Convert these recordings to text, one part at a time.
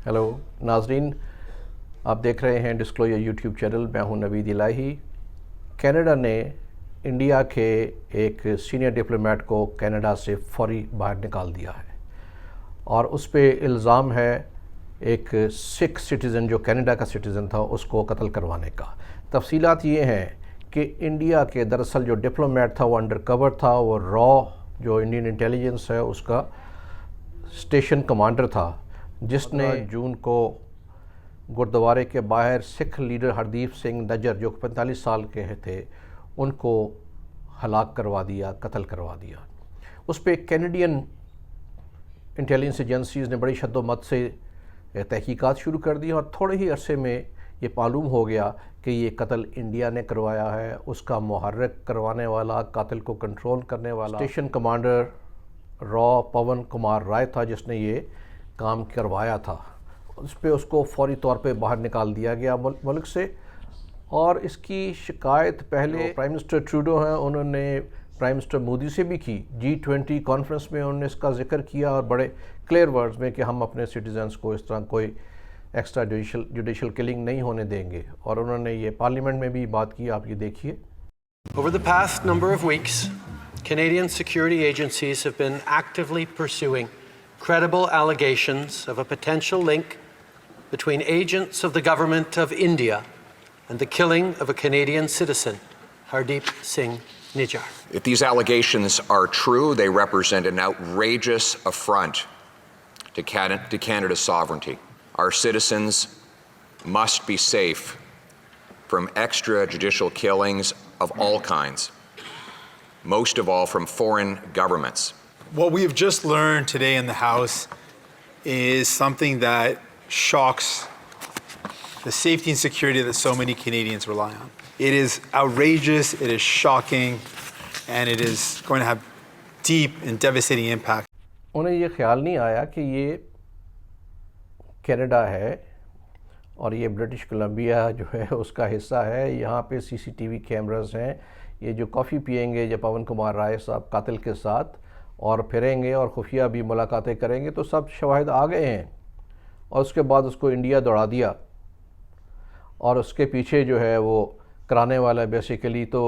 Hello ناظرین، آپ دیکھ رہے ہیں ڈسکلوجر یوٹیوب چینل. میں ہوں نوید الہی. کینیڈا نے انڈیا کے ایک سینئر ڈپلومیٹ کو کینیڈا سے فوری باہر نکال دیا ہے اور اس پہ الزام ہے ایک سکھ سٹیزن جو کینیڈا کا سٹیزن تھا اس کو قتل کروانے کا. تفصیلات یہ ہیں کہ انڈیا کے دراصل جو ڈپلومیٹ تھا وہ انڈر کور تھا. وہ جو انڈین انٹیلیجنس ہے اس کا اسٹیشن کمانڈر تھا جس نے جون کو گردوارے کے باہر سکھ لیڈر ہردیپ سنگھ نجر جو 45 سال کے تھے ان کو ہلاک کروا دیا، قتل کروا دیا. اس پہ کینیڈین انٹیلیجنس ایجنسیز نے بڑی شد و مت سے تحقیقات شروع کر دی اور تھوڑے ہی عرصے میں یہ معلوم ہو گیا کہ یہ قتل انڈیا نے کروایا ہے. اس کا محرک کروانے والا، قاتل کو کنٹرول کرنے والا اسٹیشن کمانڈر پون کمار رائے تھا جس نے یہ کام کروایا تھا. اس پہ اس کو فوری طور پہ باہر نکال دیا گیا ملک سے. اور اس کی شکایت پہلے پرائم منسٹر ٹروڈو ہیں انہوں نے پرائم منسٹر مودی سے بھی کی. G20 کانفرنس میں انہوں نے اس کا ذکر کیا اور بڑے کلیئر ورڈز میں کہ ہم اپنے سٹیزنز کو اس طرح کوئی ایکسٹرا جوڈیشل کلنگ نہیں ہونے دیں گے. اور انہوں نے یہ پارلیمنٹ میں بھی بات کی. آپ یہ دیکھیے. Over the past number of weeks, Canadian security agencies have been actively pursuing credible allegations of a potential link between agents of the government of India and the killing of a Canadian citizen, Hardeep Singh Nijjar. If these allegations are true, they represent an outrageous affront to Canada's sovereignty. Our citizens must be safe from extrajudicial killings of all kinds, most of all from foreign governments. What we have just learned today in the House is something that shocks the safety and security that so many Canadians rely on. It is outrageous, it is shocking, and it is going to have deep and devastating impact. انہیں یہ خیال نہیں آیا کہ یہ Canada ہے اور یہ برٹش کولمبیا جو ہے اس کا حصہ ہے. یہاں پہ CCTV کیمراز ہیں. یہ جو کافی پئیں گے جب پون کمار رائے صاحب قاتل کے ساتھ اور پھریں گے اور خفیہ بھی ملاقاتیں کریں گے تو سب شواہد آ گئے ہیں. اور اس کے بعد اس کو انڈیا دوڑا دیا اور اس کے پیچھے جو ہے وہ کرانے والا بیسیکلی تو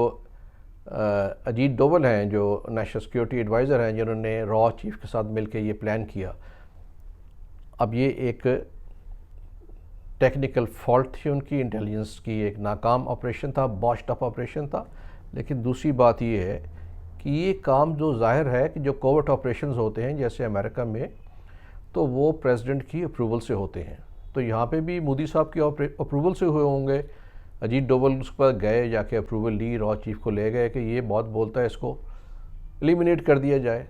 اجیت ڈوبل ہیں جو نیشنل سیکیورٹی ایڈوائزر ہیں جنہوں نے چیف کے ساتھ مل کے یہ پلان کیا. اب یہ ایک ٹیکنیکل فالٹ تھی ان کی، انٹیلیجنس کی ایک ناکام آپریشن تھا، باسٹڈ اپ آپریشن تھا. لیکن دوسری بات یہ ہے کہ یہ کام جو ظاہر ہے کہ جو کوورٹ آپریشنز ہوتے ہیں جیسے امریکہ میں تو وہ پریزیڈنٹ کی اپروول سے ہوتے ہیں. تو یہاں پہ بھی مودی صاحب کی اپروول سے ہوئے ہوں گے. اجیت ڈوبل اس پر گئے، جا کے اپروول لی، چیف کو لے گئے کہ یہ بہت بولتا ہے، اس کو ایلیمینیٹ کر دیا جائے.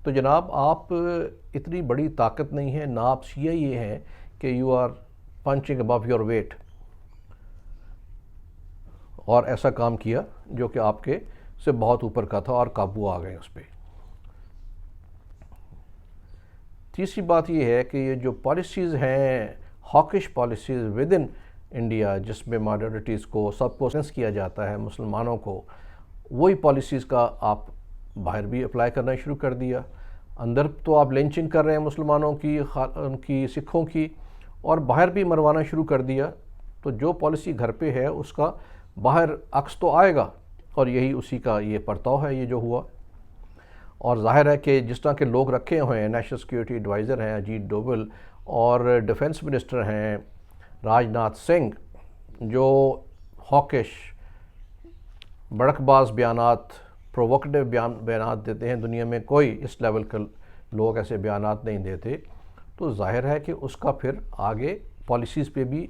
تو جناب آپ اتنی بڑی طاقت نہیں ہے، نہ آپ CIA ہیں کہ you are punching above your weight اور ایسا کام کیا جو کہ آپ کے سے بہت اوپر کا تھا اور قابو آ گئے اس پہ. تیسری بات یہ ہے کہ یہ جو پالیسیز ہیں، ہاکش پالیسیز ود ان انڈیا جس میں مائنورٹیز کو سب کو سینس کیا جاتا ہے، مسلمانوں کو، وہی پالیسیز کا آپ باہر بھی اپلائی کرنا شروع کر دیا. اندر تو آپ لنچنگ کر رہے ہیں مسلمانوں کی، ان کی، سکھوں کی، اور باہر بھی مروانا شروع کر دیا. تو جو پالیسی گھر پہ ہے اس کا باہر عکس تو آئے گا اور یہی اسی کا یہ پرتاؤ ہے یہ جو ہوا. اور ظاہر ہے کہ جس طرح کے لوگ رکھے ہوئے ہیں، نیشنل سیکیورٹی ایڈوائزر ہیں اجیت ڈوبل اور ڈیفنس منسٹر ہیں راج ناتھ سنگھ جو ہاکش، بڑک باز بیانات، پرووکیٹو بیانات دیتے ہیں. دنیا میں کوئی اس لیول کے لوگ ایسے بیانات نہیں دیتے. تو ظاہر ہے کہ اس کا پھر آگے پالیسیز پہ بھی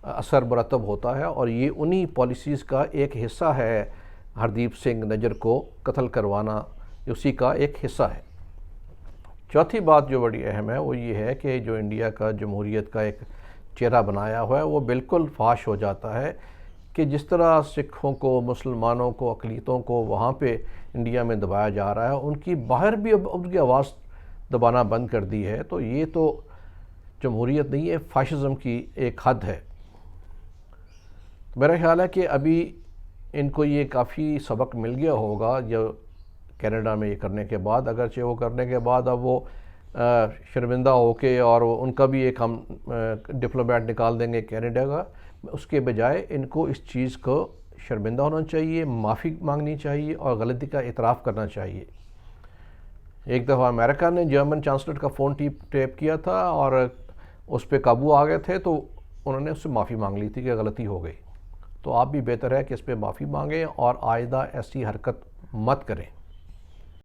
اثر مرتب ہوتا ہے اور یہ انہی پالیسیز کا ایک حصہ ہے. ہردیپ سنگھ نجر کو قتل کروانا اسی کا ایک حصہ ہے. چوتھی بات جو بڑی اہم ہے وہ یہ ہے کہ جو انڈیا کا جمہوریت کا ایک چہرہ بنایا ہوا ہے وہ بالکل فاش ہو جاتا ہے کہ جس طرح سکھوں کو، مسلمانوں کو، اقلیتوں کو وہاں پہ انڈیا میں دبایا جا رہا ہے، ان کی باہر بھی اب ان کی آواز دبانا بند کر دی ہے. تو یہ تو جمہوریت نہیں ہے، فاشزم کی ایک حد ہے. میرا خیال ہے کہ ابھی ان کو یہ کافی سبق مل گیا ہوگا جو کینیڈا میں یہ کرنے کے بعد، اگرچہ وہ کرنے کے بعد اب وہ شرمندہ ہو کے اور ان کا بھی ایک ہم ڈپلومیٹ نکال دیں گے کینیڈا کا، اس کے بجائے ان کو اس چیز کو شرمندہ ہونا چاہیے، معافی مانگنی چاہیے اور غلطی کا اعتراف کرنا چاہیے۔ ایک دفعہ امریکہ نے جرمن چانسلر کا فون ٹیپ کیا تھا اور اس پہ قابو آ گئے تھے، تو انہوں نے اس سے معافی مانگ لی تھی کہ غلطی ہو گئی۔ تو آپ بھی بہتر ہے کہ اس پہ معافی مانگیں اور آئندہ ایسی حرکت مت کریں۔